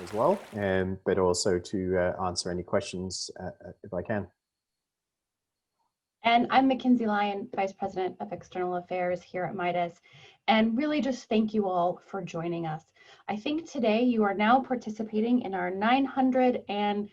as well, but also to answer any questions if I can. And I'm Mackenzie Lyon, Vice President of External Affairs here at Midas. And really just thank you all for joining us. I think today you are now participating in our 914th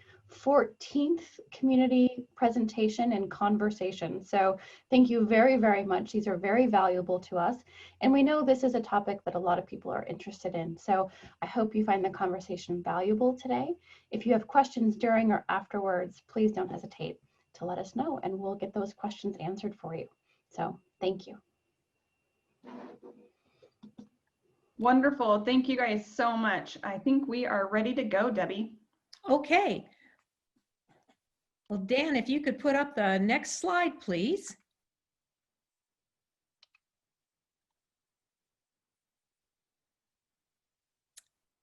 community presentation and conversation. So thank you very, very much. These are very valuable to us. And we know this is a topic that a lot of people are interested in. So I hope you find the conversation valuable today. If you have questions during or afterwards, please don't hesitate to let us know and we'll get those questions answered for you. So thank you. Wonderful. Thank you guys so much. I think we are ready to go, Debbie. Okay. Well, Dan, if you could put up the next slide, please.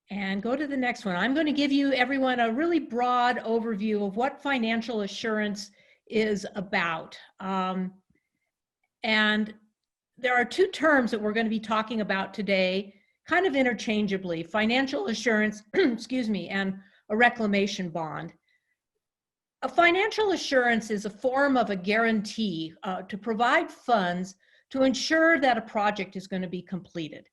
And go to the next one. I'm going to give you everyone a really broad overview of what financial assurance is about. And there are two terms that we're going to be talking about today, kind of interchangeably: financial assurance, excuse me, and a reclamation bond. A financial assurance is a form of a guarantee to provide funds to ensure that a project is going to be completed.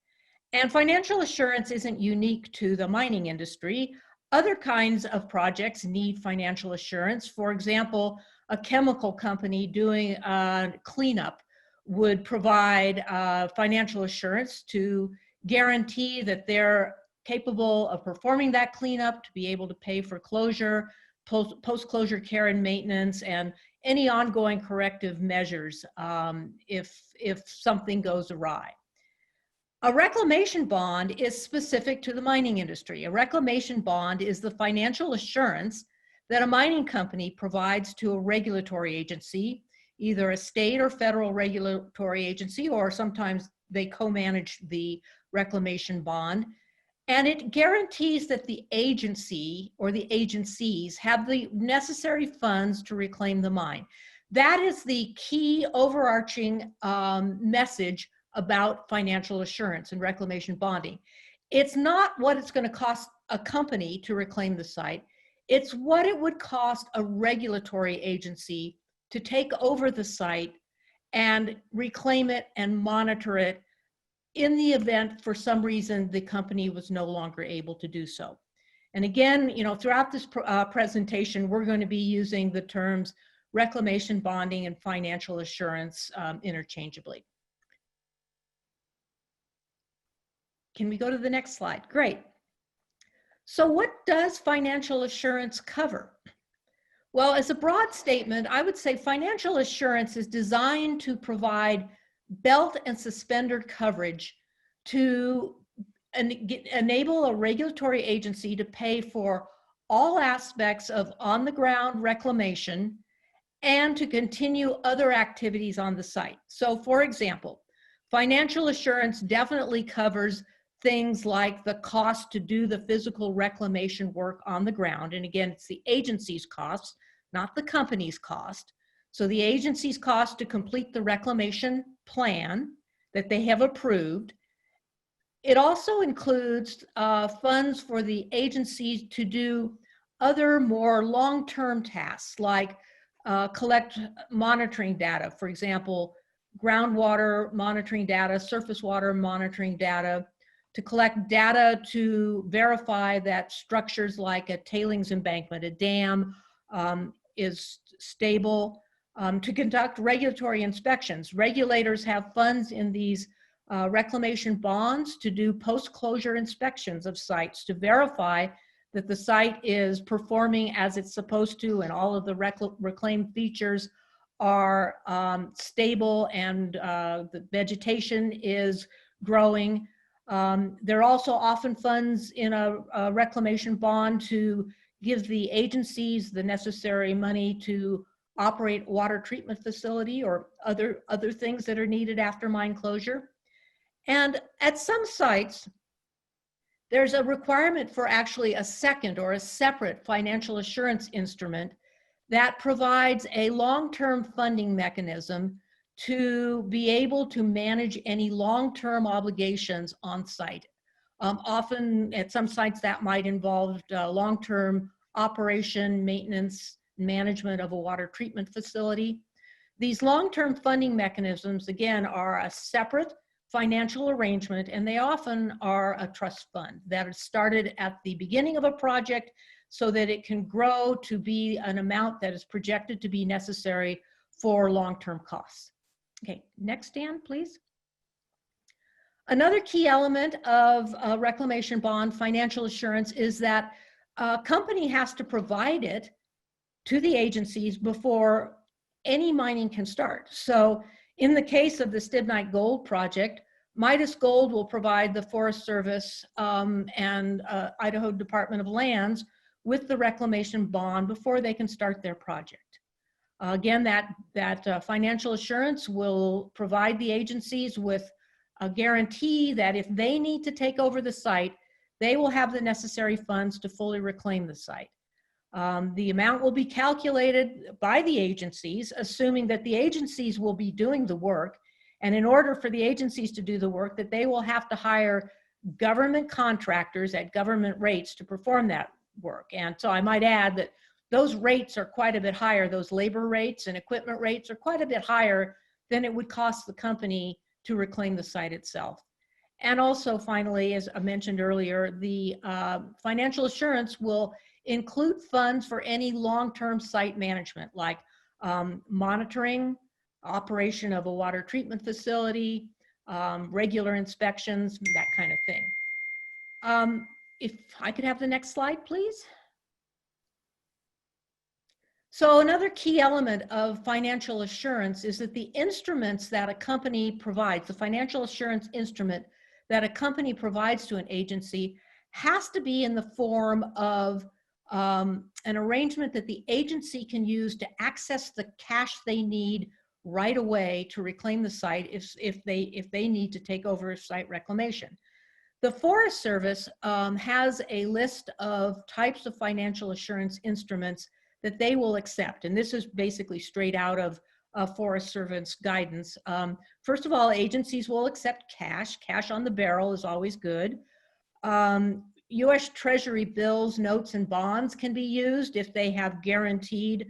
And financial assurance isn't unique to the mining industry. Other kinds of projects need financial assurance. For example, a chemical company doing a cleanup would provide financial assurance to guarantee that they're capable of performing that cleanup, to be able to pay for closure, post-closure care and maintenance, and any ongoing corrective measures if something goes awry. A reclamation bond is specific to the mining industry. A reclamation bond is the financial assurance that a mining company provides to a regulatory agency, either a state or federal regulatory agency, or sometimes they co-manage the reclamation bond. And it guarantees that the agency or the agencies have the necessary funds to reclaim the mine. That is the key overarching message about financial assurance and reclamation bonding. It's not what it's going to cost a company to reclaim the site. It's what it would cost a regulatory agency to take over the site and reclaim it and monitor it in the event for some reason the company was no longer able to do so. And again, you know, throughout this presentation, we're going to be using the terms reclamation bonding and financial assurance interchangeably. Can we go to the next slide? Great. So what does financial assurance cover? Well, as a broad statement, I would say financial assurance is designed to provide belt and suspender coverage to enable a regulatory agency to pay for all aspects of on-the-ground reclamation and to continue other activities on the site. So for example, financial assurance definitely covers things like the cost to do the physical reclamation work on the ground. And again, it's the agency's cost, not the company's cost. So the agency's cost to complete the reclamation plan that they have approved. It also includes funds for the agency to do other more long-term tasks like collect monitoring data, for example, groundwater monitoring data, surface water monitoring data, to collect data to verify that structures like a tailings embankment, a dam, is stable, to conduct regulatory inspections. Regulators have funds in these reclamation bonds to do post-closure inspections of sites to verify that the site is performing as it's supposed to and all of the reclaimed features are stable and the vegetation is growing. There are also often funds in a reclamation bond to give the agencies the necessary money to operate water treatment facility or other things that are needed after mine closure. And at some sites, there's a requirement for actually a second or a separate financial assurance instrument that provides a long-term funding mechanism to be able to manage any long-term obligations on site. Often at some sites that might involve long-term operation, maintenance, management of a water treatment facility. These long-term funding mechanisms, again, are a separate financial arrangement, and they often are a trust fund that is started at the beginning of a project so that it can grow to be an amount that is projected to be necessary for long-term costs. Okay, next, Dan, please. Another key element of a reclamation bond financial assurance is that a company has to provide it to the agencies before any mining can start. So in the case of the Stibnite Gold project, Midas Gold will provide the Forest Service and Idaho Department of Lands with the reclamation bond before they can start their project. Again, that financial assurance will provide the agencies with a guarantee that if they need to take over the site, they will have the necessary funds to fully reclaim the site. The amount will be calculated by the agencies, assuming that the agencies will be doing the work. And in order for the agencies to do the work, that they will have to hire government contractors at government rates to perform that work. And so I might add that those rates are quite a bit higher. Those labor rates and equipment rates are quite a bit higher than it would cost the company to reclaim the site itself. And also, finally, as I mentioned earlier, the financial assurance will include funds for any long-term site management, like monitoring, operation of a water treatment facility, regular inspections, that kind of thing. If I could have the next slide, please. So another key element of financial assurance is that the instruments that a company provides, the financial assurance instrument that a company provides to an agency, has to be in the form of an arrangement that the agency can use to access the cash they need right away to reclaim the site if they need to take over site reclamation. The Forest Service has a list of types of financial assurance instruments that they will accept. And this is basically straight out of Forest Service guidance. First of all, agencies will accept cash. Cash on the barrel is always good. U.S. Treasury bills, notes, and bonds can be used if they have guaranteed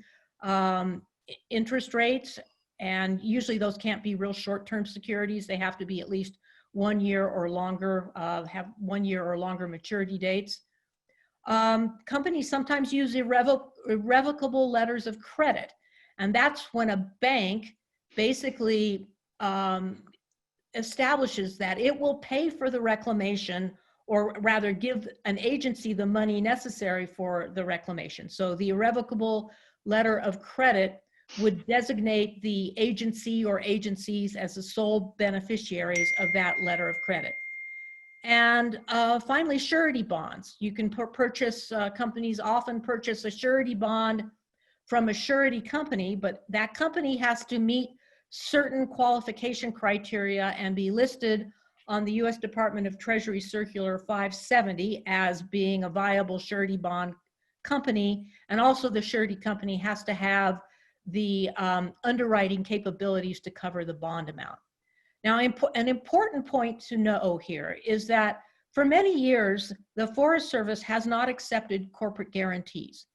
interest rates. And usually those can't be real short-term securities. They have to be at least 1 year or longer, have 1 year or longer maturity dates. Companies sometimes use irrevocable letters of credit. And that's when a bank basically establishes that it will pay for the reclamation, or rather give an agency the money necessary for the reclamation. So the irrevocable letter of credit would designate the agency or agencies as the sole beneficiaries of that letter of credit. And finally, surety bonds. You can purchase, companies often purchase a surety bond from a surety company, but that company has to meet certain qualification criteria and be listed on the U.S. Department of Treasury Circular 570 as being a viable surety bond company. And also the surety company has to have the underwriting capabilities to cover the bond amount. Now, an important point to know here is that for many years, the Forest Service has not accepted corporate guarantees.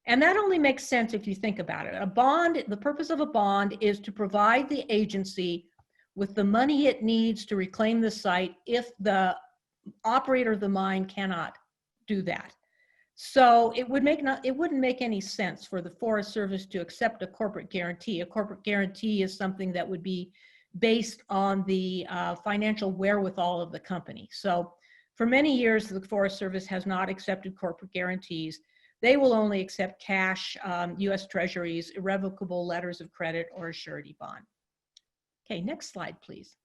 And that only makes sense if you think about it. A bond, the purpose of a bond is to provide the agency with the money it needs to reclaim the site if the operator of the mine cannot do that. So it wouldn't make any sense for the Forest Service to accept a corporate guarantee. A corporate guarantee is something that would be based on the financial wherewithal of the company. So for many years, the Forest Service has not accepted corporate guarantees. They will only accept cash, U.S. Treasuries, irrevocable letters of credit, or a surety bond. Okay, next slide, please.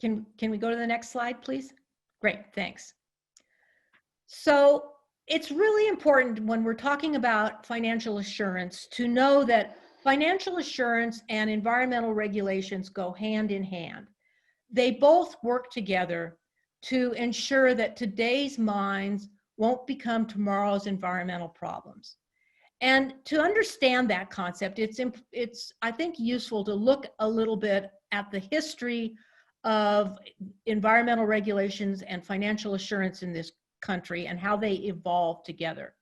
Can we go to the next slide, please? Great, thanks. So it's really important when we're talking about financial assurance to know that financial assurance and environmental regulations go hand in hand. They both work together to ensure that today's mines won't become tomorrow's environmental problems. And to understand that concept, it's I think, useful to look a little bit at the history of environmental regulations and financial assurance in this country and how they evolved together.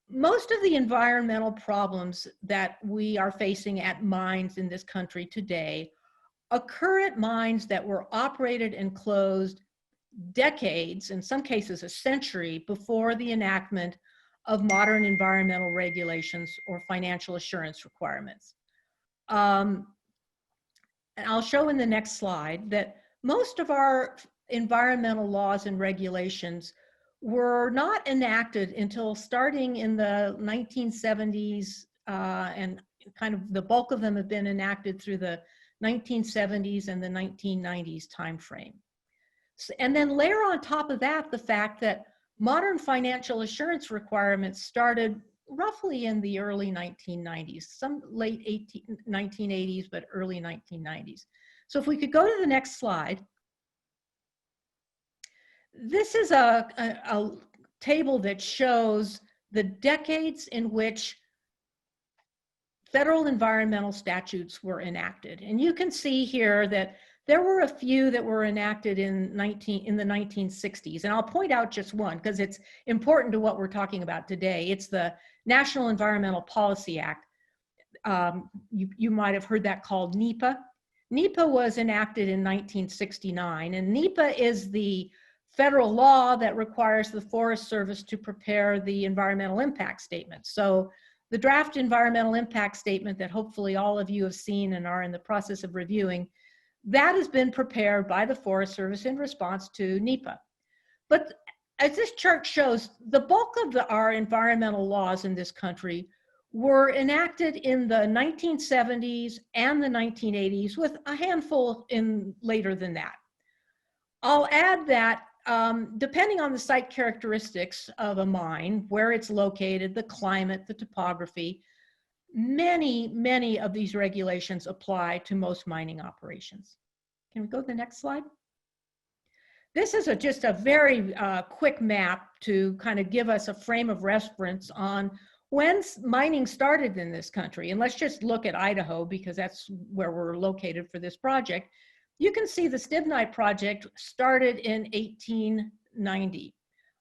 Most of the environmental problems that we are facing at mines in this country today occur at mines that were operated and closed decades, in some cases a century, before the enactment of modern environmental regulations or financial assurance requirements. And I'll show in the next slide that most of our environmental laws and regulations were not enacted until starting in the 1970s, and kind of the bulk of them have been enacted through the 1970s and the 1990s timeframe. And then layer on top of that the fact that modern financial assurance requirements started roughly in the early 1990s, some late 1980s, but early 1990s. So if we could go to the next slide. This is a table that shows the decades in which federal environmental statutes were enacted. And you can see here that there were a few that were enacted in the 1960s. And I'll point out just one because it's important to what we're talking about today. It's the National Environmental Policy Act. You might have heard that called NEPA. NEPA was enacted in 1969, and NEPA is the federal law that requires the Forest Service to prepare the environmental impact statement. So the draft environmental impact statement that hopefully all of you have seen and are in the process of reviewing, that has been prepared by the Forest Service in response to NEPA. But as this chart shows, the bulk of our environmental laws in this country were enacted in the 1970s and the 1980s, with a handful in later than that. I'll add that depending on the site characteristics of a mine, where it's located, the climate, the topography, many of these regulations apply to most mining operations. Can we go to the next slide? This is just a very quick map to kind of give us a frame of reference on when mining started in this country. And let's just look at Idaho because that's where we're located for this project. You can see the Stibnite project started in 1890.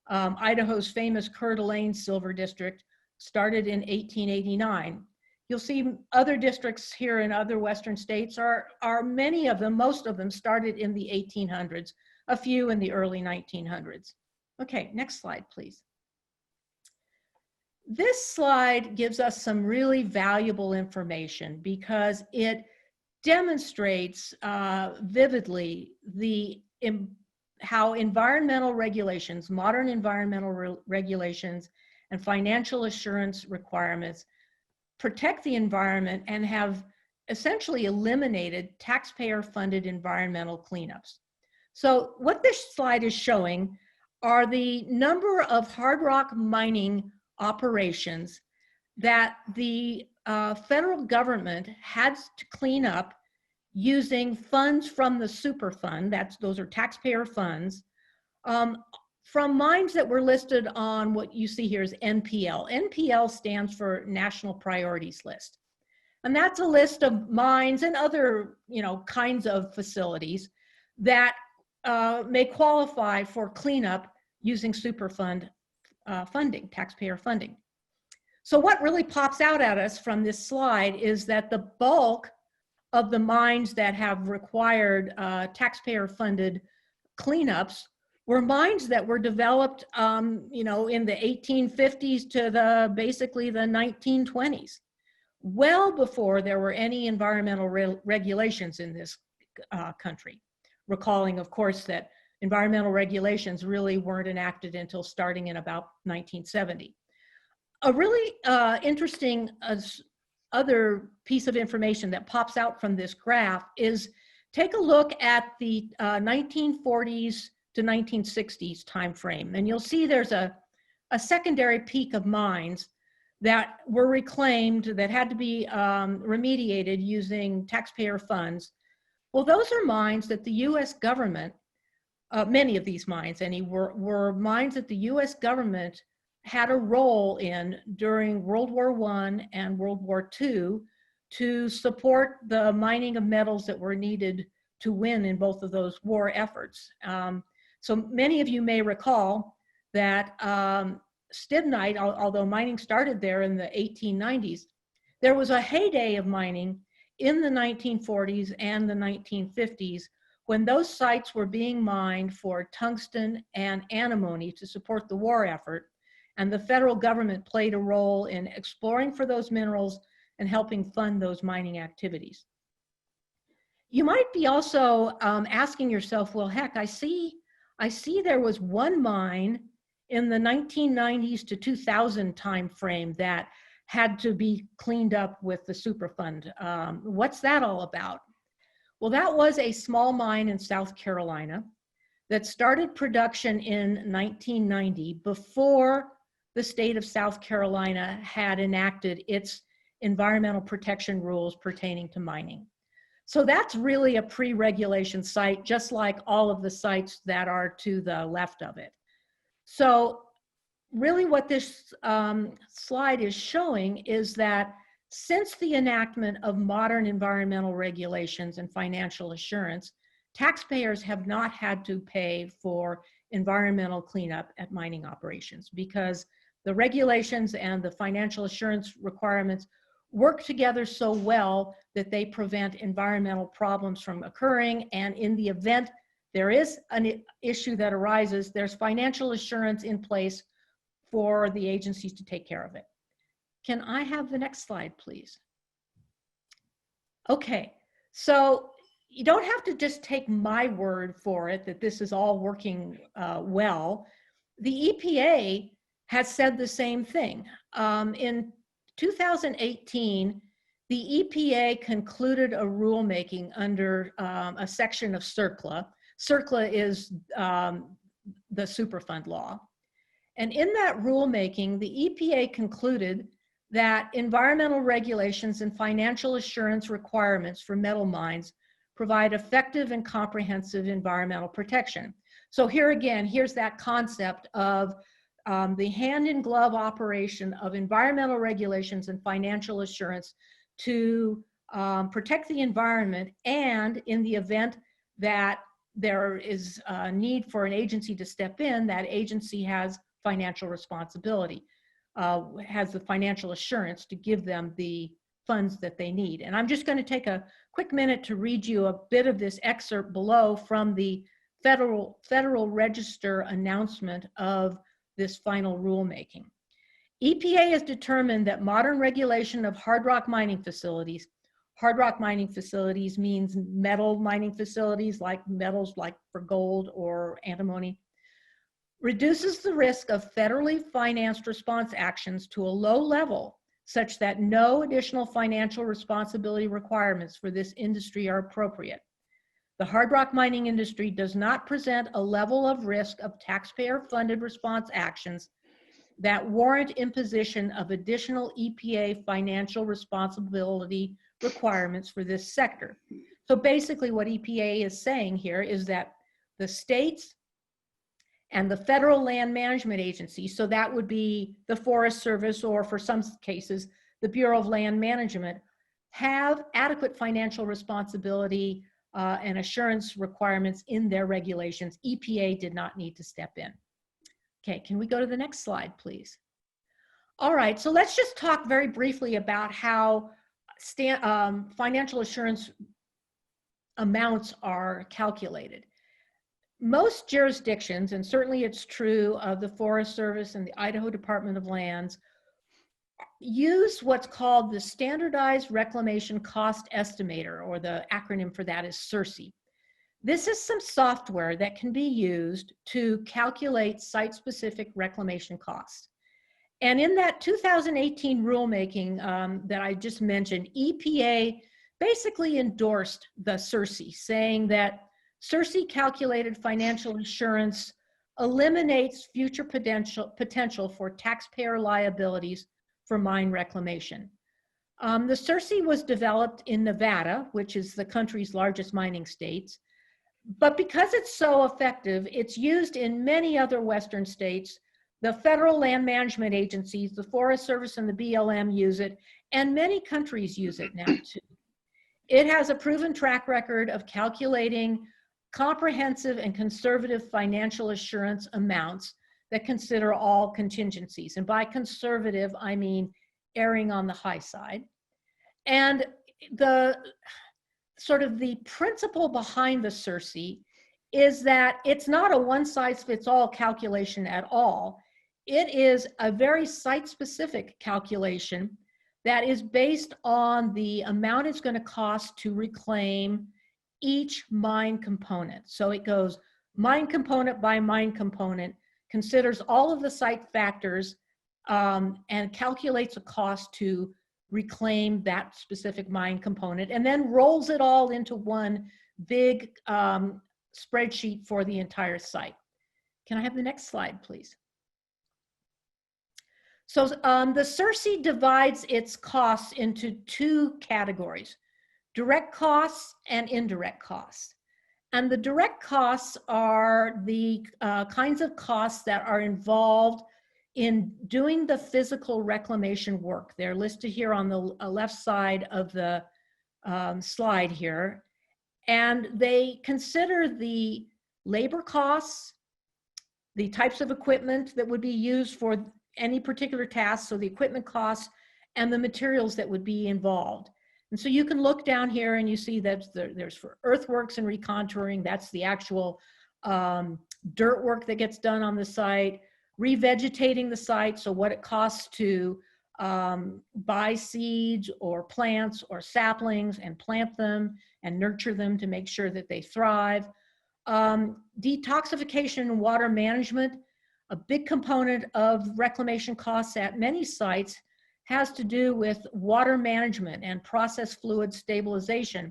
Idaho's famous Coeur d'Alene Silver District started in 1889. You'll see other districts here in other Western states are many of them, most of them started in the 1800s, a few in the early 1900s. Okay, next slide, please. This slide gives us some really valuable information because it demonstrates vividly how environmental regulations, modern environmental regulations, and financial assurance requirements protect the environment and have essentially eliminated taxpayer-funded environmental cleanups. So what this slide is showing are the number of hard rock mining operations that the federal government had to clean up using funds from the Superfund, those are taxpayer funds, from mines that were listed on what you see here as NPL. NPL stands for National Priorities List. And that's a list of mines and other kinds of facilities that may qualify for cleanup using Superfund funding, taxpayer funding. So what really pops out at us from this slide is that the bulk of the mines that have required taxpayer-funded cleanups were mines that were developed, in the 1850s to basically the 1920s, well before there were any environmental regulations in this country. Recalling, of course, that environmental regulations really weren't enacted until starting in about 1970. A really interesting other piece of information that pops out from this graph is take a look at the 1940s to 1960s timeframe. And you'll see there's a secondary peak of mines that were reclaimed that had to be remediated using taxpayer funds. Well, those are mines that the US government, many of these mines were mines that the US government had a role in during World War I and World War II to support the mining of metals that were needed to win in both of those war efforts. So many of you may recall that stibnite, although mining started there in the 1890s, there was a heyday of mining in the 1940s and the 1950s when those sites were being mined for tungsten and antimony to support the war effort. And the federal government played a role in exploring for those minerals and helping fund those mining activities. You might be also asking yourself, well, heck, I see there was one mine in the 1990s to 2000 time frame that had to be cleaned up with the Superfund. What's that all about? Well, that was a small mine in South Carolina that started production in 1990 before the state of South Carolina had enacted its environmental protection rules pertaining to mining. So that's really a pre-regulation site, just like all of the sites that are to the left of it. So really what this slide is showing is that since the enactment of modern environmental regulations and financial assurance, taxpayers have not had to pay for environmental cleanup at mining operations because the regulations and the financial assurance requirements work together so well that they prevent environmental problems from occurring. And in the event there is an issue that arises, there's financial assurance in place for the agencies to take care of it. Can I have the next slide, please? Okay, so you don't have to just take my word for it that this is all working well. The EPA has said the same thing. In 2018, the EPA concluded a rulemaking under a section of CERCLA. CERCLA is the Superfund law. And in that rulemaking, the EPA concluded that environmental regulations and financial assurance requirements for metal mines provide effective and comprehensive environmental protection. So here again, here's that concept of the hand-in-glove operation of environmental regulations and financial assurance to protect the environment, and in the event that there is a need for an agency to step in, that agency has financial responsibility, has the financial assurance to give them the funds that they need. And I'm just going to take a quick minute to read you a bit of this excerpt below from the Federal Register announcement of this final rulemaking. EPA has determined that modern regulation of hard rock mining facilities means metal mining facilities like metals like for gold or antimony, reduces the risk of federally financed response actions to a low level such that no additional financial responsibility requirements for this industry are appropriate. The hard rock mining industry does not present a level of risk of taxpayer-funded response actions that warrant imposition of additional EPA financial responsibility requirements for this sector. So basically what EPA is saying here is that the states and the Federal Land Management Agency, so that would be the Forest Service, or for some cases, the Bureau of Land Management, have adequate financial responsibility and assurance requirements in their regulations. EPA did not need to step in. Okay, can we go to the next slide, please? All right, so let's just talk very briefly about how financial assurance amounts are calculated. Most jurisdictions, and certainly it's true of the Forest Service and the Idaho Department of Lands, use what's called the Standardized Reclamation Cost Estimator, or the acronym for that is Cersei. This is some software that can be used to calculate site-specific reclamation costs. And in that 2018 rulemaking that I just mentioned, EPA basically endorsed the Cersei, saying that Cersei calculated financial assurance eliminates future potential for taxpayer liabilities for mine reclamation. The Cersei was developed in Nevada, which is the country's largest mining state, but because it's so effective, it's used in many other Western states, The federal land management agencies, the Forest Service and the BLM use it, and many countries use it now too. It has a proven track record of calculating comprehensive and conservative financial assurance amounts that consider all contingencies. And by conservative, I mean erring on the high side. And the sort of the principle behind the Cersei is that it's not a one-size-fits-all calculation at all. It is a very site-specific calculation that is based on the amount it's going to cost to reclaim each mine component. So it goes mine component by mine component, considers all of the site factors, and calculates a cost to reclaim that specific mine component, and then rolls it all into one big spreadsheet for the entire site. Can I have the next slide, please? So the Cersei divides its costs into two categories: direct costs and indirect costs. And the direct costs are the kinds of costs that are involved in doing the physical reclamation work. They're listed here on the left side of the slide here. And they consider the labor costs, the types of equipment that would be used for any particular task, so the equipment costs, and the materials that would be involved. And so you can look down here and you see that there's for earthworks and recontouring, that's the actual dirt work that gets done on the site, revegetating the site, so what it costs to buy seeds or plants or saplings and plant them and nurture them to make sure that they thrive. Detoxification and water management, a big component of reclamation costs at many sites has to do with water management and process fluid stabilization,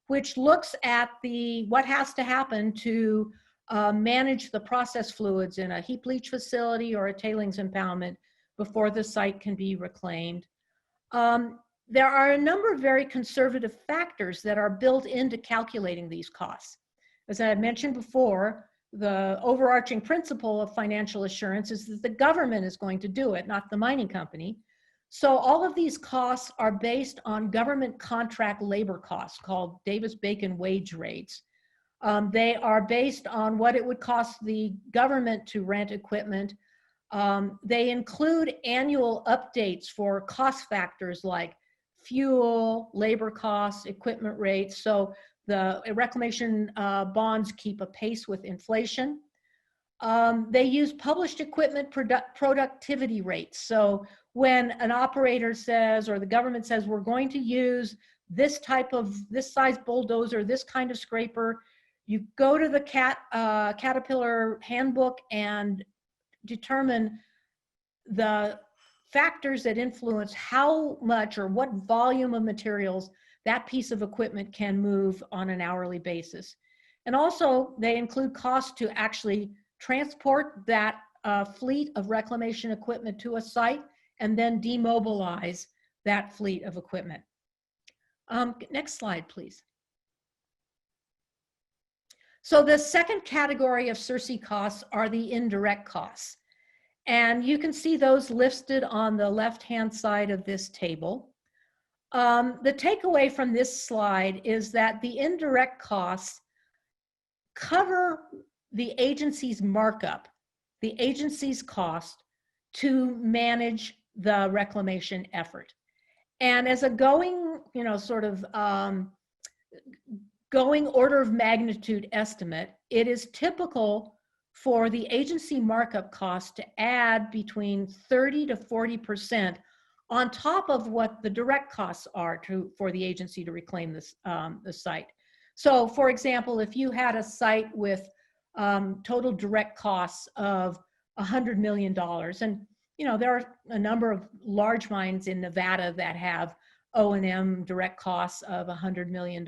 which looks at what has to happen to manage the process fluids in a heap leach facility or a tailings impoundment before the site can be reclaimed. There are a number of very conservative factors that are built into calculating these costs. As I had mentioned before, the overarching principle of financial assurance is that the government is going to do it, not the mining company. So all of these costs are based on government contract labor costs called Davis-Bacon wage rates. They are based on what it would cost the government to rent equipment. They include annual updates for cost factors like fuel, labor costs, equipment rates. So the reclamation bonds keep a pace with inflation. They use published equipment productivity rates. So when an operator says, or the government says, we're going to use this size bulldozer, this kind of scraper, you go to the Caterpillar handbook and determine the factors that influence how much or what volume of materials that piece of equipment can move on an hourly basis. And also they include costs to actually transport that fleet of reclamation equipment to a site and then demobilize that fleet of equipment. Next slide, please. So the second category of Cersei costs are the indirect costs. And you can see those listed on the left-hand side of this table. The takeaway from this slide is that the indirect costs cover the agency's markup, the agency's cost to manage the reclamation effort. And as a going, going order of magnitude estimate, it is typical for the agency markup cost to add between 30 to 40% on top of what the direct costs are for the agency to reclaim this, the site. So for example, if you had a site with total direct costs of $100 million, and there are a number of large mines in Nevada that have O&M direct costs of $100 million,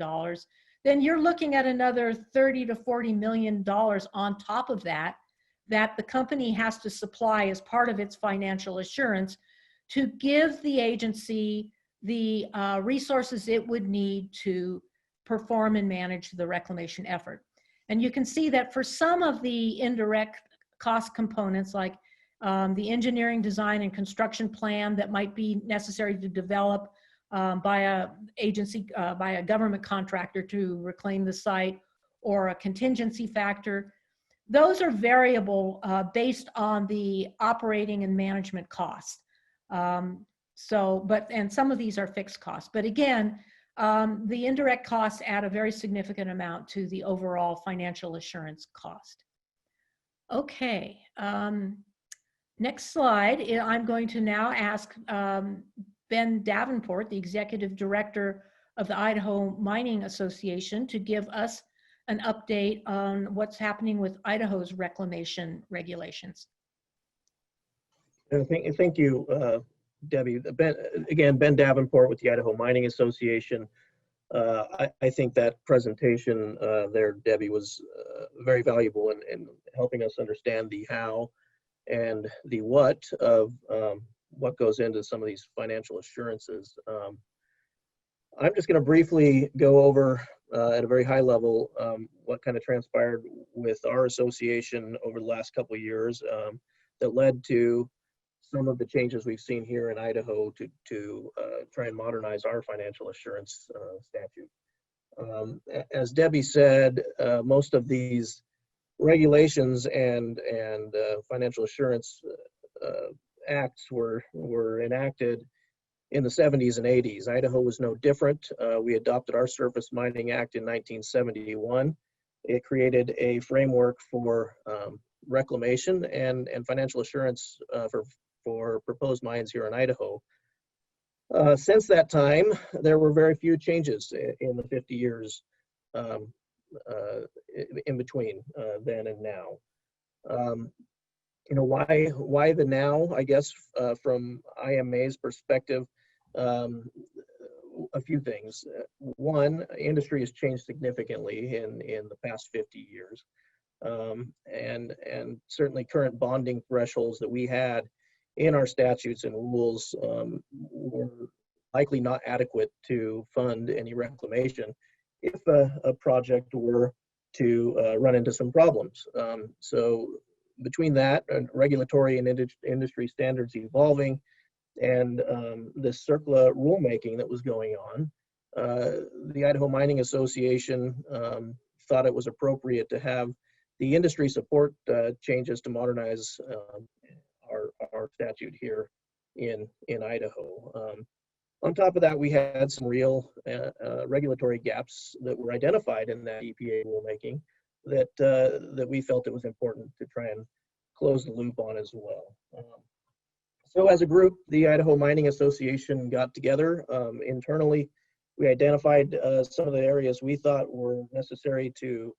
then you're looking at another $30 to $40 million on top of that the company has to supply as part of its financial assurance to give the agency the resources it would need to perform and manage the reclamation effort. And you can see that for some of the indirect cost components like the engineering, design, and construction plan that might be necessary to develop by a agency, by a government contractor to reclaim the site, or a contingency factor. Those are variable based on the operating and management costs. And some of these are fixed costs. But again, the indirect costs add a very significant amount to the overall financial assurance cost. Okay, next slide. I'm going to now ask Ben Davenport, the Executive Director of the Idaho Mining Association, to give us an update on what's happening with Idaho's reclamation regulations. Thank you, Debbie. Ben Davenport with the Idaho Mining Association. I think that presentation there, Debbie, was very valuable in helping us understand the how and the what of what goes into some of these financial assurances. I'm just going to briefly go over at a very high level what kind of transpired with our association over the last couple of years that led to some of the changes we've seen here in Idaho to try and modernize our financial assurance statute. As Debbie said, most of these regulations and financial assurance acts were enacted in the 70s and 80s. Idaho was no different. We adopted our Surface Mining Act in 1971. It created a framework for reclamation and financial assurance for proposed mines here in Idaho. Since that time, there were very few changes in the 50 years in between then and now. Why the now? I guess from IMA's perspective, a few things. One, industry has changed significantly in the past 50 years, and certainly current bonding thresholds that we had in our statutes and rules were likely not adequate to fund any reclamation if a project were to run into some problems. So between that and regulatory and industry standards evolving and this CERCLA rulemaking that was going on, the Idaho Mining Association thought it was appropriate to have the industry support changes to modernize our statute here in Idaho. On top of that, we had some real regulatory gaps that were identified in that EPA rulemaking that we felt it was important to try and close the loop on as well. So as a group, the Idaho Mining Association got together internally. We identified some of the areas we thought were necessary to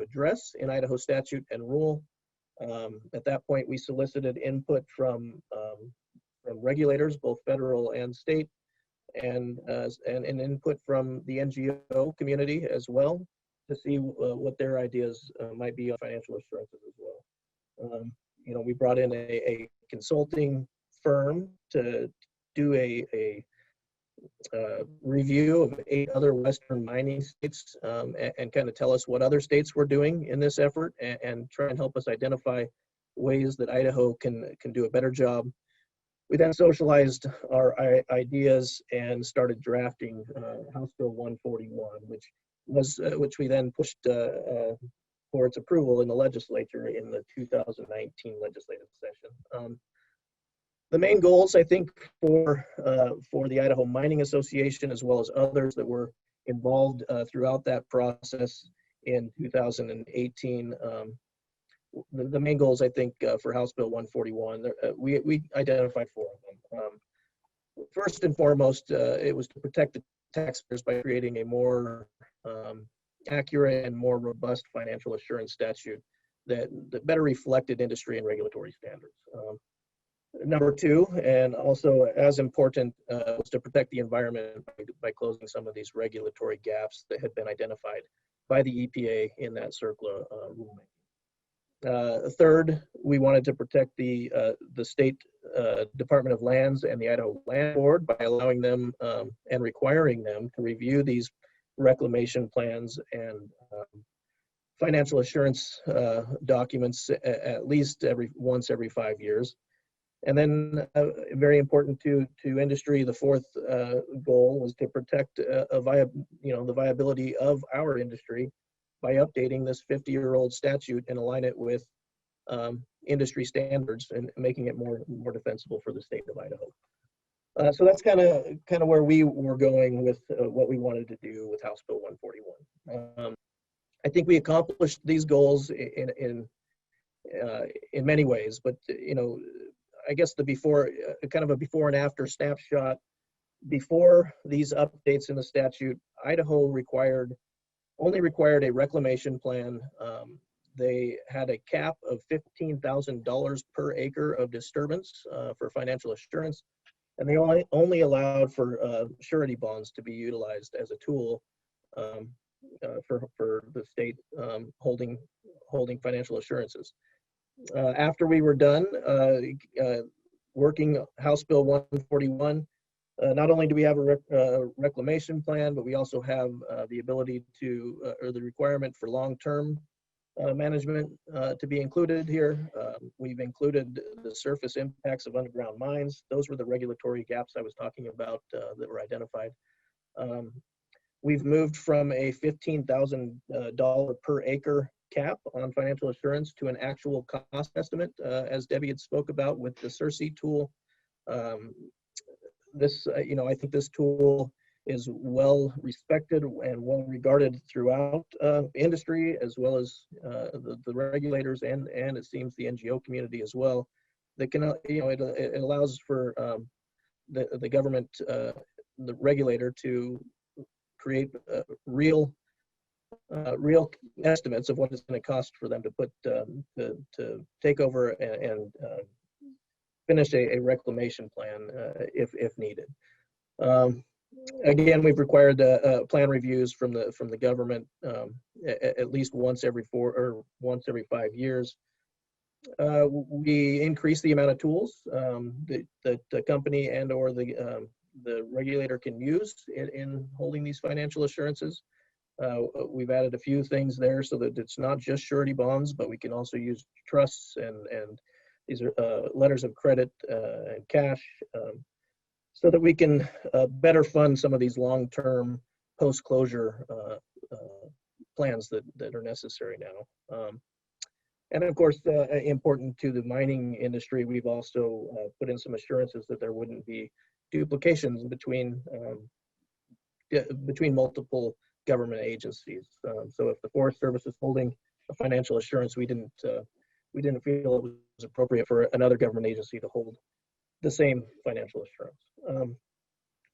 address in Idaho statute and rule. At that point, we solicited input from regulators, both federal and state, and input from the NGO community as well, to see what their ideas might be on financial assurances as well. We brought in a consulting firm to do a review of 8 other Western mining states and kind of tell us what other states were doing in this effort and try and help us identify ways that Idaho can do a better job. We then socialized our ideas and started drafting House Bill 141, which we then pushed for its approval in the legislature in the 2019 legislative session. The main goals, I think, for the Idaho Mining Association, as well as others that were involved throughout that process in 2018, the main goals, I think, for House Bill 141, we identified 4 of them. First and foremost, it was to protect the taxpayers by creating a more accurate and more robust financial assurance statute that better reflected industry and regulatory standards. Number 2, and also as important, was to protect the environment by closing some of these regulatory gaps that had been identified by the EPA in that CERCLA rulemaking. Third, we wanted to protect the state Department of Lands and the Idaho Land Board by allowing them and requiring them to review these reclamation plans financial assurance documents at least once every 5 years. And then very important to industry, the fourth goal was to protect the viability of our industry by updating this 50-year-old statute and align it with industry standards and making it more defensible for the state of Idaho. So that's kind of where we were going with what we wanted to do with House Bill 141. I think we accomplished these goals in many ways, but I guess the before, kind of a before and after snapshot. Before these updates in the statute, Idaho only required a reclamation plan. They had a cap of $15,000 per acre of disturbance for financial assurance, and they only allowed for surety bonds to be utilized as a tool for the state holding financial assurances. After we were done working House Bill 141, not only do we have a reclamation plan, but we also have the ability to, or the requirement for long-term management to be included here. We've included the surface impacts of underground mines. Those were the regulatory gaps I was talking about that were identified. We've moved from a $15,000 per acre cap on financial assurance to an actual cost estimate, as Debbie had spoke about with the Cersei tool. I think this tool is well respected and well regarded throughout industry, as well as the regulators and it seems the NGO community as well. That can, it allows for the government, the regulator, to create real estimates of what it's going to cost for them to put to take over and finish a reclamation plan if needed. Again, we've required plan reviews from the government at least once every 5 years. We increase the amount of tools that the company and or the regulator can use in holding these financial assurances. We've added a few things there so that it's not just surety bonds, but we can also use trusts and these are letters of credit and cash, so that we can better fund some of these long-term post-closure plans that are necessary now. And of course, important to the mining industry, we've also put in some assurances that there wouldn't be duplications between multiple government agencies. So if the Forest Service is holding a financial assurance, we didn't feel it was appropriate for another government agency to hold the same financial assurance.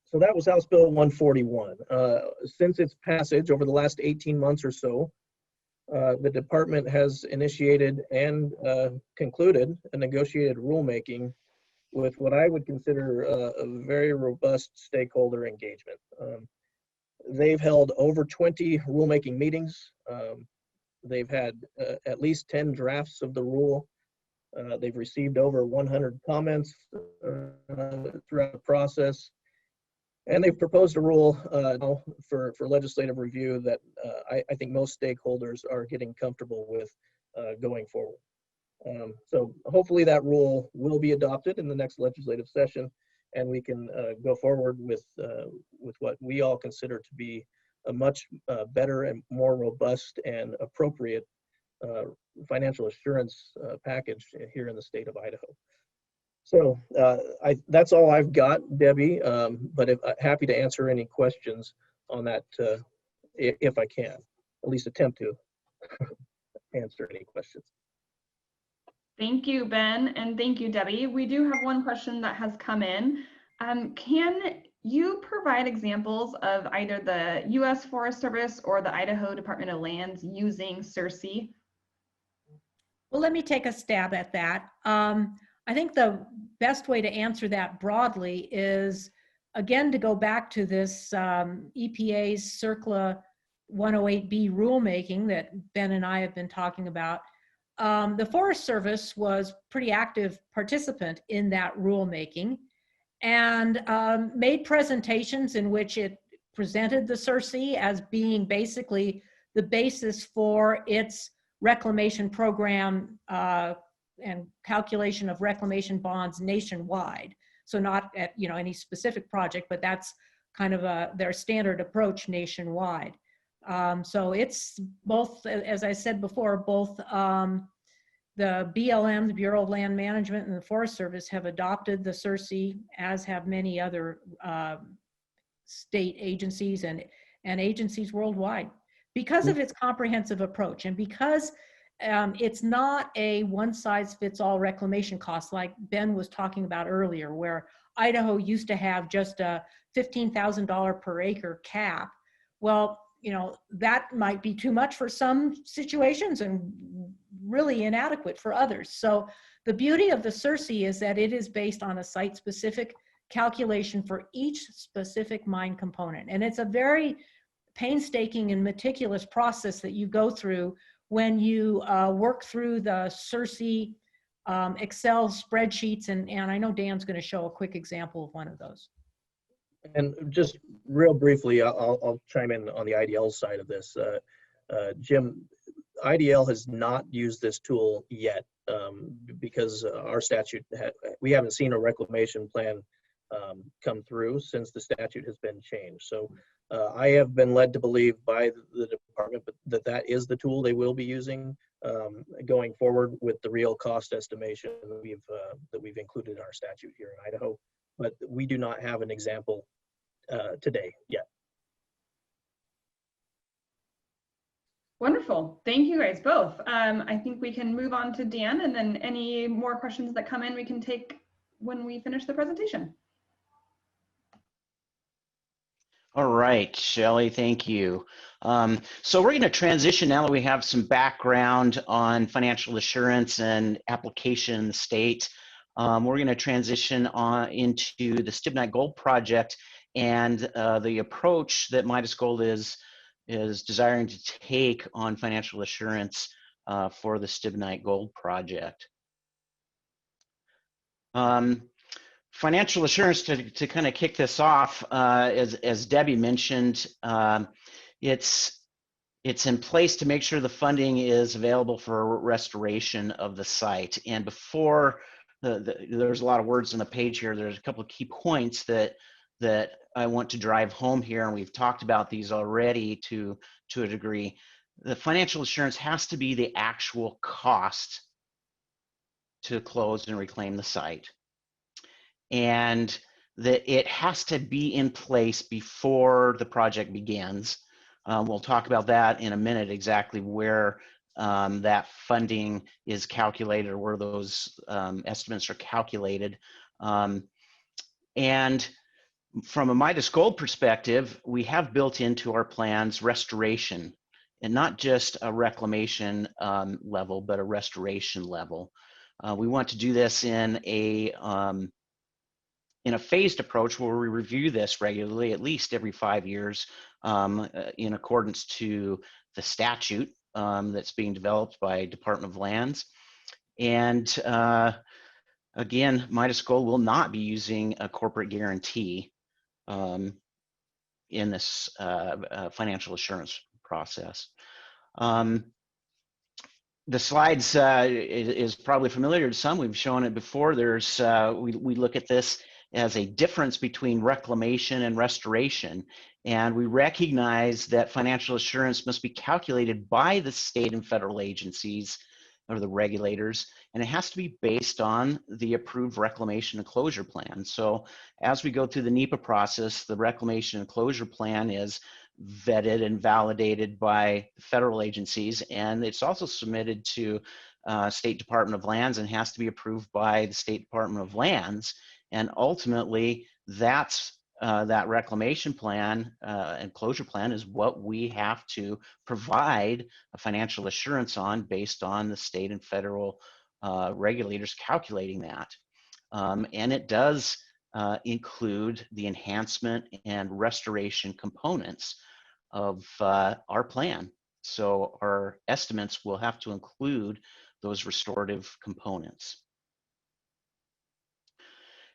So that was House Bill 141. Since its passage over the last 18 months or so, the department has initiated and concluded a negotiated rulemaking with what I would consider a very robust stakeholder engagement. They've held over 20 rulemaking meetings. They've had at least 10 drafts of the rule. They've received over 100 comments throughout the process. And they've proposed a rule for legislative review that I think most stakeholders are getting comfortable with going forward. So hopefully that rule will be adopted in the next legislative session, and we can go forward with what we all consider to be a much better and more robust and appropriate financial assurance package here in the state of Idaho. So that's all I've got, Debbie, but happy to answer any questions on that if I can, at least attempt to answer any questions. Thank you, Ben, and thank you, Debbie. We do have one question that has come in. Can you provide examples of either the U.S. Forest Service or the Idaho Department of Lands using Cersei? Well, let me take a stab at that. I think the best way to answer that broadly is, again, to go back to this EPA's CERCLA 108B rulemaking that Ben and I have been talking about. The Forest Service was pretty active participant in that rulemaking and made presentations in which it presented the Cersei as being basically the basis for its reclamation program and calculation of reclamation bonds nationwide. So not at any specific project, but that's kind of their standard approach nationwide. So it's both, as I said before, both the BLM, the Bureau of Land Management, and the Forest Service have adopted the Cersei, as have many other state agencies and agencies worldwide, because of its comprehensive approach, and because it's not a one-size-fits-all reclamation cost like Ben was talking about earlier, where Idaho used to have just a $15,000 per acre cap. Well, that might be too much for some situations and really inadequate for others. So the beauty of the Cersei is that it is based on a site-specific calculation for each specific mine component. And it's a very painstaking and meticulous process that you go through when you work through the Cersei Excel spreadsheets. And I know Dan's going to show a quick example of one of those. And just real briefly, I'll chime in on the IDL side of this. Jim, IDL has not used this tool yet because our statute, we haven't seen a reclamation plan come through since the statute has been changed. So I have been led to believe by the department that that is the tool they will be using going forward with the real cost estimation that we've included in our statute here in Idaho. But we do not have an example today yet. Wonderful. Thank you guys both. I think we can move on to Dan, and then any more questions that come in we can take when we finish the presentation. All right, Shelley, thank you. So we're going to transition now that we have some background on financial assurance and application in the state. We're going to transition on into the Stibnite Gold Project and the approach that Midas Gold is desiring to take on financial assurance for the Stibnite Gold Project. Financial assurance, to kind of kick this off, as Debbie mentioned, it's in place to make sure the funding is available for restoration of the site. And before there's a lot of words on the page here, there's a couple of key points that I want to drive home here, and we've talked about these already to a degree. The financial assurance has to be the actual cost to close and reclaim the site, and that it has to be in place before the project begins. We'll talk about that in a minute, exactly where that funding is calculated, or where those estimates are calculated. And from a Midas Gold perspective, we have built into our plans restoration, and not just a reclamation level, but a restoration level. We want to do this in a phased approach where we review this regularly, at least every 5 years, in accordance to the statute that's being developed by Department of Lands. And again, Midas Gold will not be using a corporate guarantee in this financial assurance process. The slides is probably familiar to some. We've shown it before. There's we look at this as a difference between reclamation and restoration, and we recognize that financial assurance must be calculated by the state and federal agencies or the regulators, and it has to be based on the approved reclamation and closure plan. So as we go through the NEPA process, the reclamation and closure plan is vetted and validated by federal agencies, and it's also submitted to State Department of Lands and has to be approved by the State Department of Lands. And ultimately, that's that reclamation plan and closure plan is what we have to provide a financial assurance on, based on the state and federal regulators calculating that. And it does include the enhancement and restoration components of our plan. So our estimates will have to include those restorative components.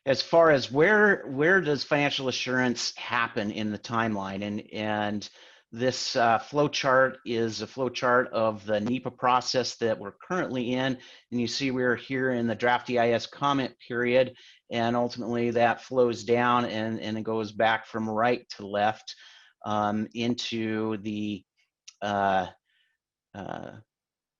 As far as where does financial assurance happen in the timeline, and This flow chart is a flow chart of the NEPA process that we're currently in. And you see we're here in the draft EIS comment period, and ultimately that flows down and it goes back from right to left into the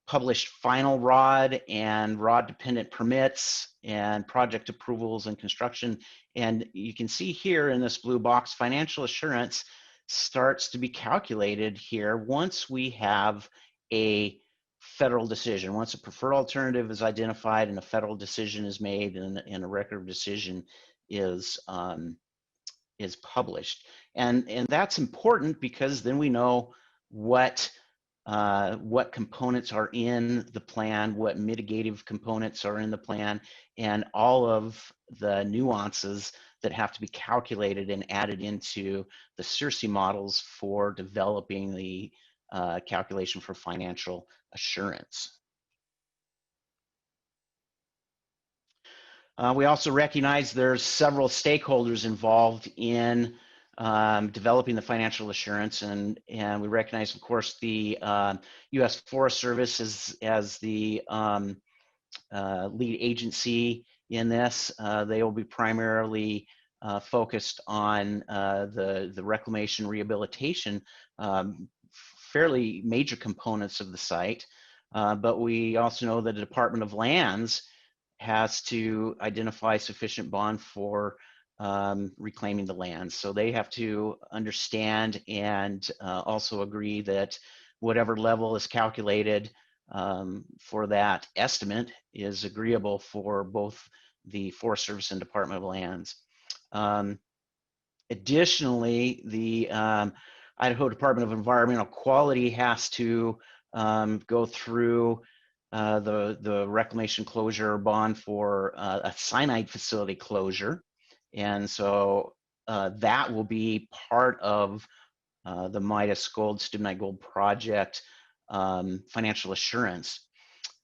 published final ROD and ROD dependent permits and project approvals and construction. And you can see here in this blue box, financial assurance starts to be calculated here once we have a federal decision. Once a preferred alternative is identified and a federal decision is made and a record of decision is published. And that's important because then we know what components are in the plan, what mitigative components are in the plan, and all of the nuances that have to be calculated and added into the Cersei models for developing the calculation for financial assurance. We also recognize there's several stakeholders involved in developing the financial assurance, and we recognize, of course, the U.S. Forest Service as the lead agency in this. They will be primarily focused on the reclamation rehabilitation, fairly major components of the site. But we also know that the Department of Lands has to identify sufficient bond for reclaiming the land. So they have to understand and also agree that whatever level is calculated for that estimate is agreeable for both the Forest Service and Department of Lands. Additionally, the Idaho Department of Environmental Quality has to go through the reclamation closure bond for a cyanide facility closure. And so that will be part of the Midas Gold, Stibnite Gold project financial assurance,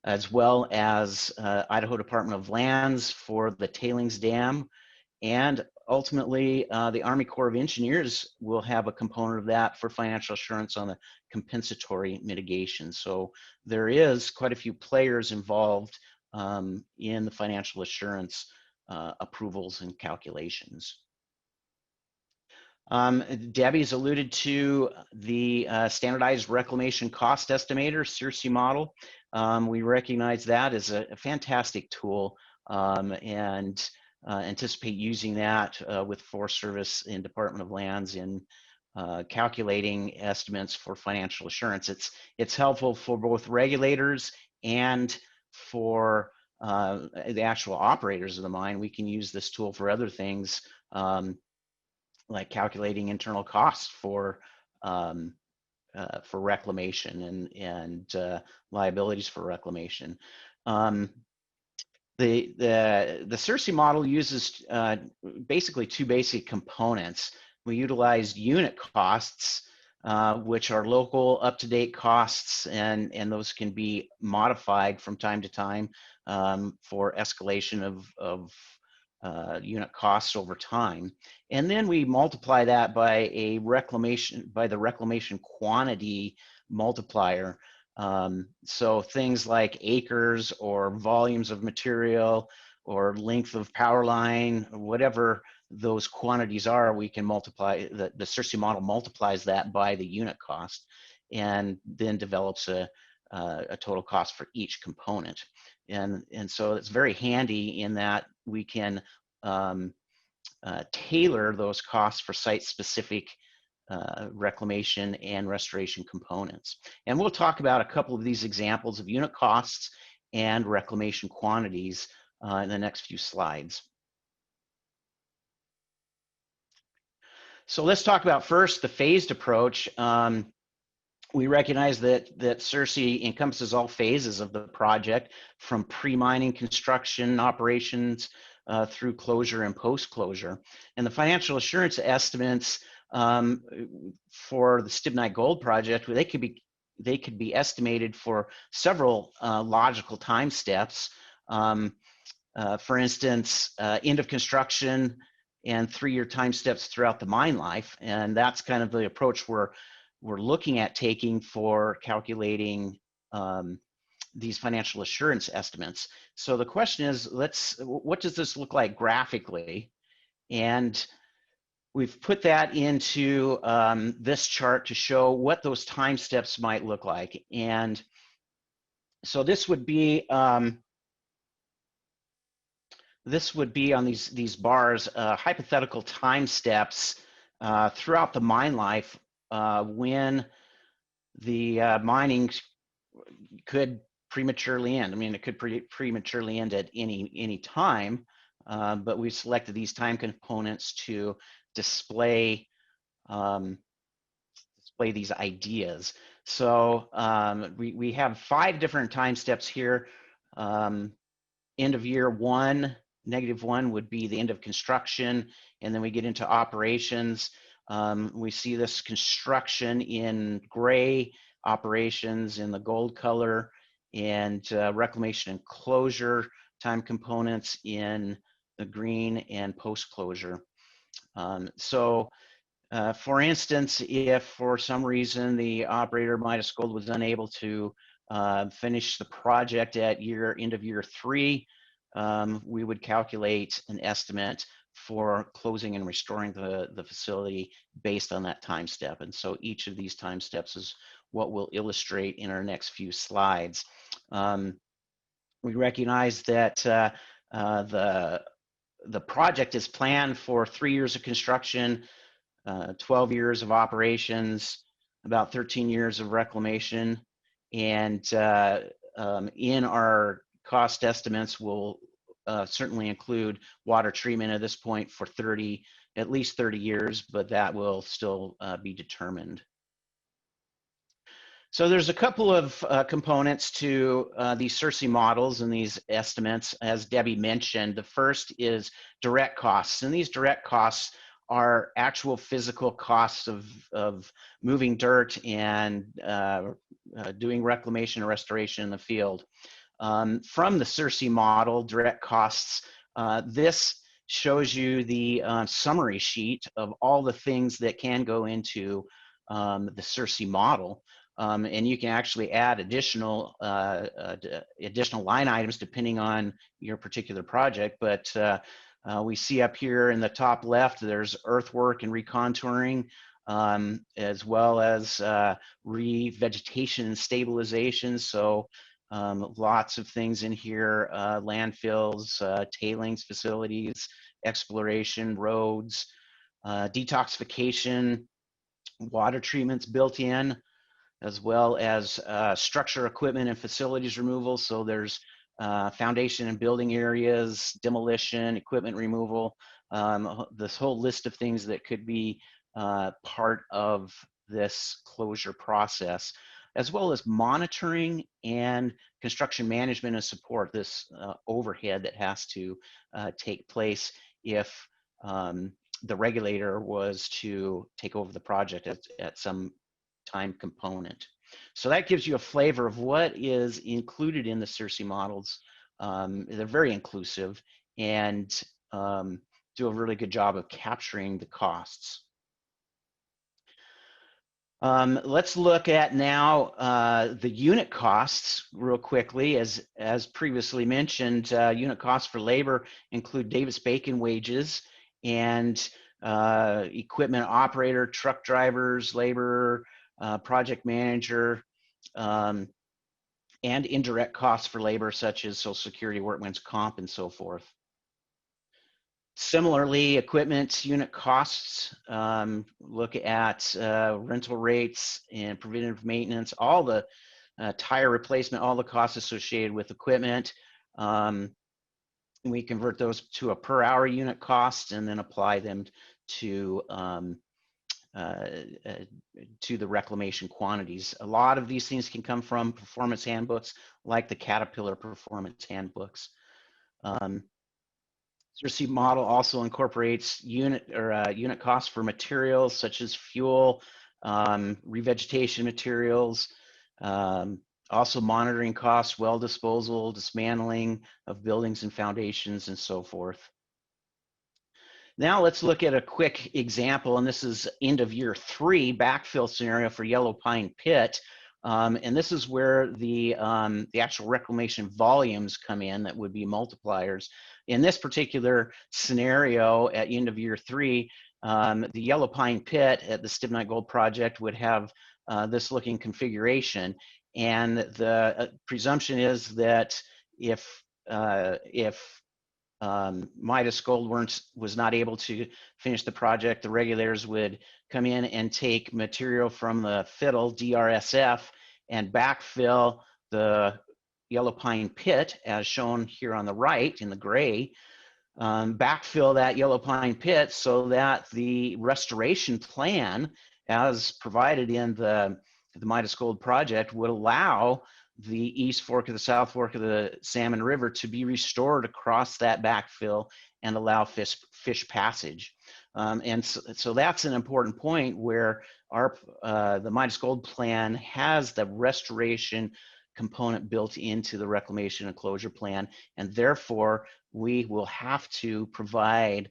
as well as Idaho Department of Lands for the tailings dam. And ultimately, the Army Corps of Engineers will have a component of that for financial assurance on the compensatory mitigation. So there is quite a few players involved in the financial assurance approvals and calculations. Debbie's alluded to the standardized reclamation cost estimator, Cersei model. We recognize that as a fantastic tool and anticipate using that with Forest Service and Department of Lands in calculating estimates for financial assurance. It's helpful for both regulators and for the actual operators of the mine. We can use this tool for other things like calculating internal costs for reclamation and liabilities for reclamation. The Cersei model uses basically two basic components. We utilize unit costs, which are local, up-to-date costs, and those can be modified from time to time for escalation of unit costs over time. And then we multiply that by the reclamation quantity multiplier. So things like acres or volumes of material or length of power line, whatever those quantities are, we can multiply, the Cersei model multiplies that by the unit cost and then develops a total cost for each component. And so it's very handy in that we can tailor those costs for site-specific reclamation and restoration components. And we'll talk about a couple of these examples of unit costs and reclamation quantities in the next few slides. So let's talk about first the phased approach. We recognize that Cersei encompasses all phases of the project, from pre-mining, construction, operations, through closure and post-closure. And the financial assurance estimates for the Stibnite Gold project, they could be estimated for several logical time steps. For instance, end of construction and 3-year time steps throughout the mine life. And that's kind of the approach we're looking at taking for calculating these financial assurance estimates. So the question is, what does this look like graphically? And we've put that into this chart to show what those time steps might look like. And so this would be on these bars, hypothetical time steps throughout the mine life when the mining could prematurely end. I mean, it could prematurely end at any time, but we've selected these time components to display these ideas. So we have 5 different time steps here. End of year 1, -1 would be the end of construction, and then we get into operations. We see this construction in gray, operations in the gold color, and reclamation and closure time components in the green, and post-closure. For instance, if for some reason the operator Midas Gold was unable to finish the project at end of year 3, we would calculate an estimate for closing and restoring the facility based on that time step. And so each of these time steps is what we'll illustrate in our next few slides. We recognize that the project is planned for 3 years of construction, 12 years of operations, about 13 years of reclamation, and in our cost estimates we'll certainly include water treatment at this point for at least 30 years, but that will still be determined. So there's a couple of components to these Cersei models and these estimates, as Debbie mentioned. The first is direct costs, and these direct costs are actual physical costs of moving dirt and doing reclamation and restoration in the field. From the Cersei model, direct costs, this shows you the summary sheet of all the things that can go into the Cersei model. And you can actually add additional line items depending on your particular project. But we see up here in the top left, there's earthwork and recontouring, as well as revegetation and stabilization. So lots of things in here, landfills, tailings facilities, exploration, roads, detoxification, water treatments built in, as well as structure, equipment, and facilities removal. So there's foundation and building areas, demolition, equipment removal, this whole list of things that could be part of this closure process, as well as monitoring and construction management and support, this overhead that has to take place if the regulator was to take over the project at some time component. So that gives you a flavor of what is included in the Cersei models. They're very inclusive and do a really good job of capturing the costs. Let's look at now the unit costs real quickly. As previously mentioned, unit costs for labor include Davis-Bacon wages and equipment operator, truck drivers, laborer, project manager, and indirect costs for labor such as Social Security, workman's comp, and so forth. Similarly, equipment unit costs, look at rental rates and preventative maintenance, all the tire replacement, all the costs associated with equipment. We convert those to a per hour unit cost and then apply them to the reclamation quantities. A lot of these things can come from performance handbooks like the Caterpillar performance handbooks. Cersei model also incorporates unit costs for materials such as fuel, revegetation materials, also monitoring costs, well disposal, dismantling of buildings and foundations, and so forth. Now let's look at a quick example, and this is end of year 3 backfill scenario for Yellow Pine Pit. And this is where the actual reclamation volumes come in that would be multipliers. In this particular scenario at end of year 3, the Yellow Pine Pit at the Stibnite Gold Project would have this looking configuration. And the presumption is that if Midas Gold was not able to finish the project, the regulators would come in and take material from the fiddle, DRSF, and backfill the Yellow Pine Pit, as shown here on the right in the gray, backfill that Yellow Pine Pit so that the restoration plan, as provided in the Midas Gold project, would allow the East Fork of the South Fork of the Salmon River to be restored across that backfill and allow fish passage. And so that's an important point where the Midas Gold plan has the restoration component built into the reclamation and closure plan, and therefore we will have to provide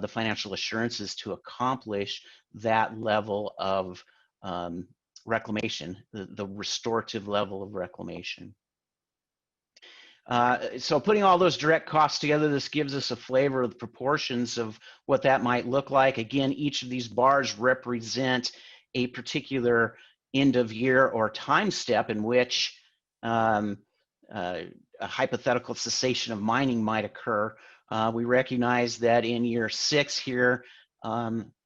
the financial assurances to accomplish that level of reclamation, the restorative level of reclamation. So putting all those direct costs together, this gives us a flavor of the proportions of what that might look like. Again, each of these bars represent a particular end of year or time step in which a hypothetical cessation of mining might occur. We recognize that in year 6 here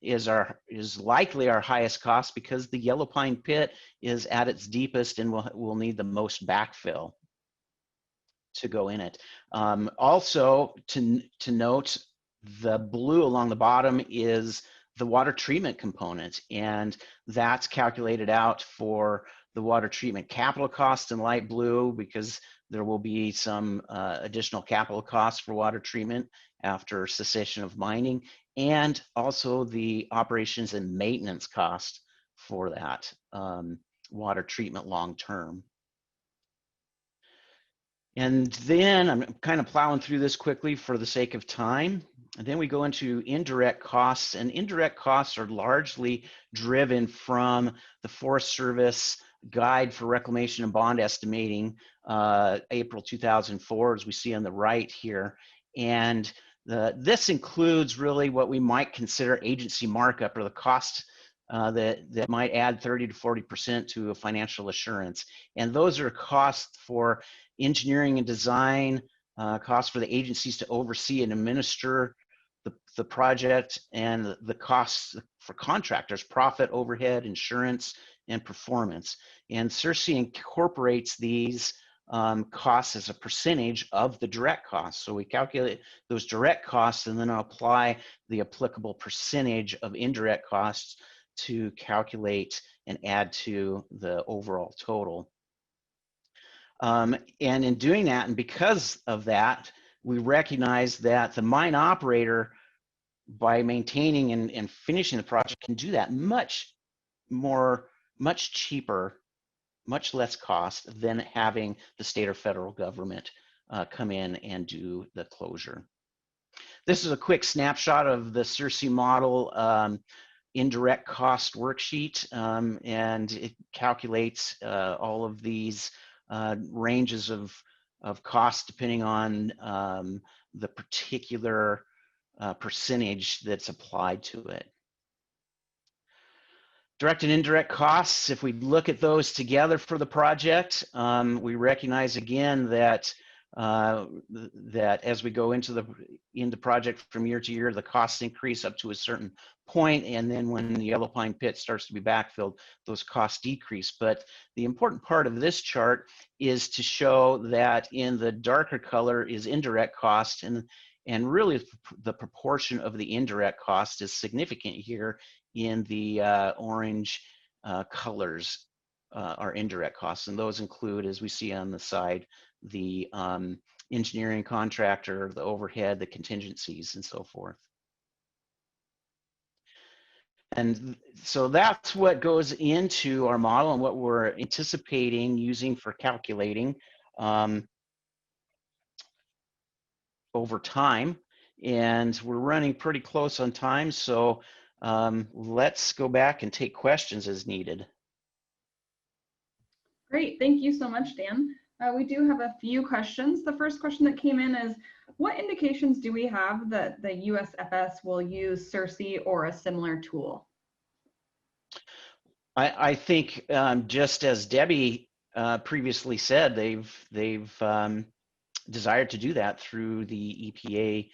is likely our highest cost because the Yellow Pine Pit is at its deepest and will need the most backfill to go in it. Also to note, the blue along the bottom is the water treatment component, and that's calculated out for the water treatment capital cost in light blue because there will be some additional capital costs for water treatment after cessation of mining, and also the operations and maintenance cost for that water treatment long term. And then I'm kind of plowing through this quickly for the sake of time. And then we go into indirect costs, and indirect costs are largely driven from the Forest Service Guide for Reclamation and Bond Estimating, April 2004, as we see on the right here. And this includes really what we might consider agency markup, or the cost that might add 30 to 40% to a financial assurance. And those are costs for engineering and design, costs for the agencies to oversee and administer the project, and the costs for contractors, profit, overhead, insurance, and performance. And Cersei incorporates these costs as a percentage of the direct costs. So we calculate those direct costs and then apply the applicable percentage of indirect costs to calculate and add to the overall total. And in doing that, and because of that, we recognize that the mine operator, by maintaining and finishing the project, can do that much cheaper, much less cost than having the state or federal government come in and do the closure. This is a quick snapshot of the Cersei Model indirect cost worksheet, and it calculates all of these ranges of cost depending on the particular percentage that's applied to it. Direct and indirect costs, if we look at those together for the project, we recognize again that that as we go into the project from year to year, the costs increase up to a certain point, and then when the Yellow Pine Pit starts to be backfilled, those costs decrease. But the important part of this chart is to show that in the darker color is indirect cost, and really the proportion of the indirect cost is significant here in the orange colors are indirect costs, and those include, as we see on the side, the engineering contractor, the overhead, the contingencies, and so forth. And so that's what goes into our model and what we're anticipating using for calculating over time. and we're running pretty close on time, so let's go back and take questions as needed. Great, thank you so much, Dan. We do have a few questions. The first question that came in is, what indications do we have that the USFS will use Cersei or a similar tool? I think just as Debbie previously said, they've desired to do that through the EPA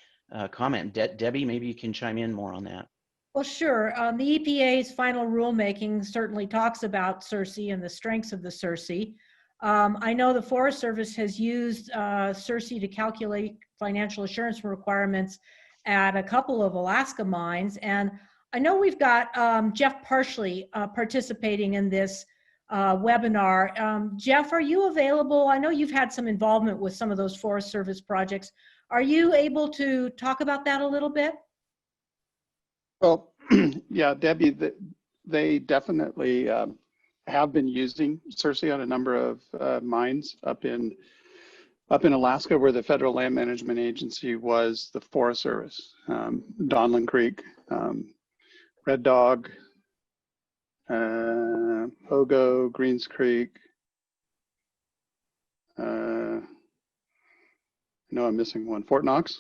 comment. Debbie, maybe you can chime in more on that. Well, sure. The EPA's final rulemaking certainly talks about Cersei and the strengths of the Cersei. I know the Forest Service has used Cersei to calculate financial assurance requirements at a couple of Alaska mines. And I know we've got Jeff Parsley participating in this webinar. Jeff, are you available? I know you've had some involvement with some of those Forest Service projects. Are you able to talk about that a little bit? Well, yeah, Debbie, they definitely have been using Cersei on a number of mines up in Alaska, where the Federal Land Management Agency was the Forest Service. Donlin Creek, Red Dog, Pogo, Greens Creek. I know I'm missing one. Fort Knox.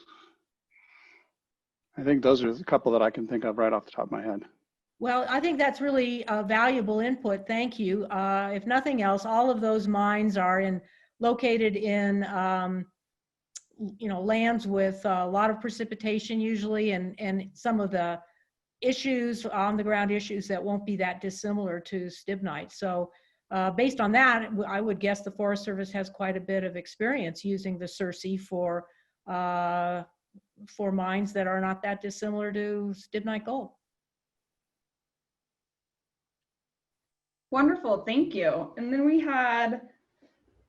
I think those are a couple that I can think of right off the top of my head. Well, I think that's really valuable input. Thank you. If nothing else, all of those mines are located in lands with a lot of precipitation usually, and some of the issues, on the ground issues, that won't be that dissimilar to stibnite. So based on that, I would guess the Forest Service has quite a bit of experience using the Cersei for mines that are not that dissimilar to stibnite gold. Wonderful, thank you. And then we had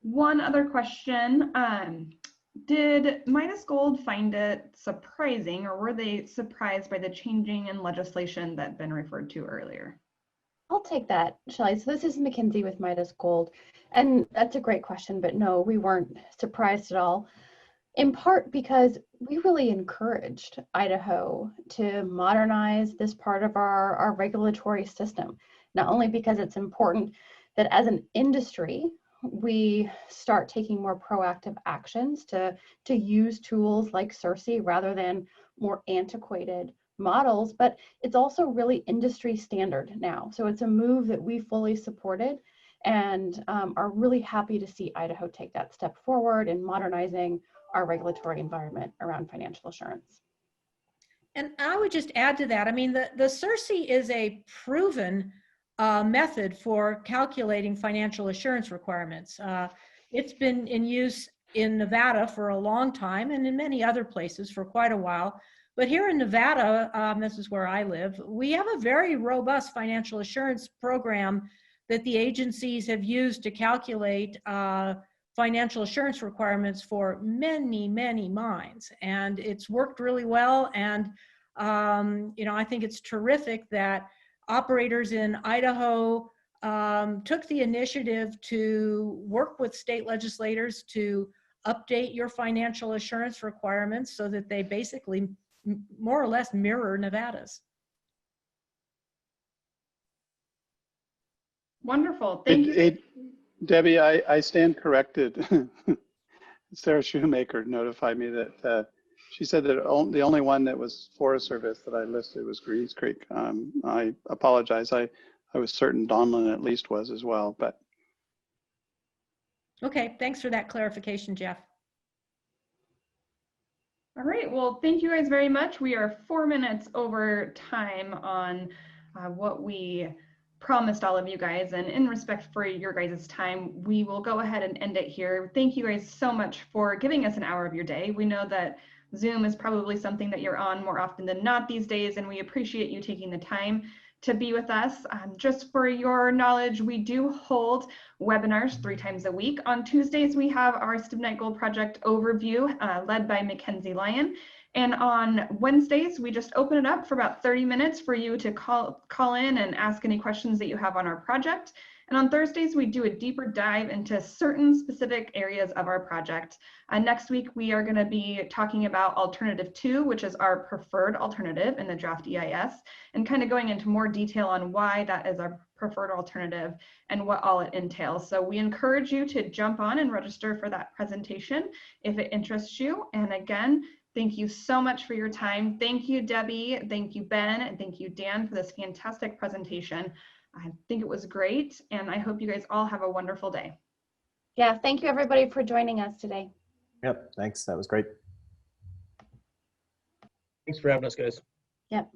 one other question. Did Midas Gold find it surprising, or were they surprised by the changing in legislation that Ben referred to earlier? I'll take that, Shelley. So this is Mackenzie with Midas Gold. And that's a great question, but no, we weren't surprised at all. In part because we really encouraged Idaho to modernize this part of our regulatory system, not only because it's important that as an industry, we start taking more proactive actions to use tools like Cersei rather than more antiquated models, but it's also really industry standard now. So it's a move that we fully supported and are really happy to see Idaho take that step forward in modernizing our regulatory environment around financial assurance. And I would just add to that, I mean, the Cersei is a proven method for calculating financial assurance requirements. It's been in use in Nevada for a long time and in many other places for quite a while. But here in Nevada, this is where I live, we have a very robust financial assurance program that the agencies have used to calculate financial assurance requirements for many, many mines. And it's worked really well. And, I think it's terrific that operators in Idaho took the initiative to work with state legislators to update your financial assurance requirements so that they basically more or less mirror Nevada's. Wonderful, thank you. Debbie, I stand corrected. Sarah Shoemaker notified me that she said that the only one that was Forest Service that I listed was Greens Creek. I apologize. I was certain Donlin at least was as well, but. Okay, thanks for that clarification, Jeff. All right, well, thank you guys very much. We are 4 minutes over time on what we promised all of you guys, and in respect for your guys' time, we will go ahead and end it here. Thank you guys so much for giving us an hour of your day. We know that Zoom is probably something that you're on more often than not these days, and we appreciate you taking the time to be with us. Just for your knowledge, we do hold webinars 3 times a week. On Tuesdays, we have our Stibnite Gold Project overview led by Mackenzie Lyon. And on Wednesdays, we just open it up for about 30 minutes for you to call in and ask any questions that you have on our project. And on Thursdays, we do a deeper dive into certain specific areas of our project. Next week, we are going to be talking about alternative 2, which is our preferred alternative in the draft EIS, and kind of going into more detail on why that is our preferred alternative and what all it entails. So we encourage you to jump on and register for that presentation if it interests you. And again, thank you so much for your time. Thank you, Debbie. Thank you, Ben. And thank you, Dan, for this fantastic presentation. I think it was great, and I hope you guys all have a wonderful day. Yeah, thank you everybody for joining us today. Yep, thanks. That was great. Thanks for having us, guys. Yep.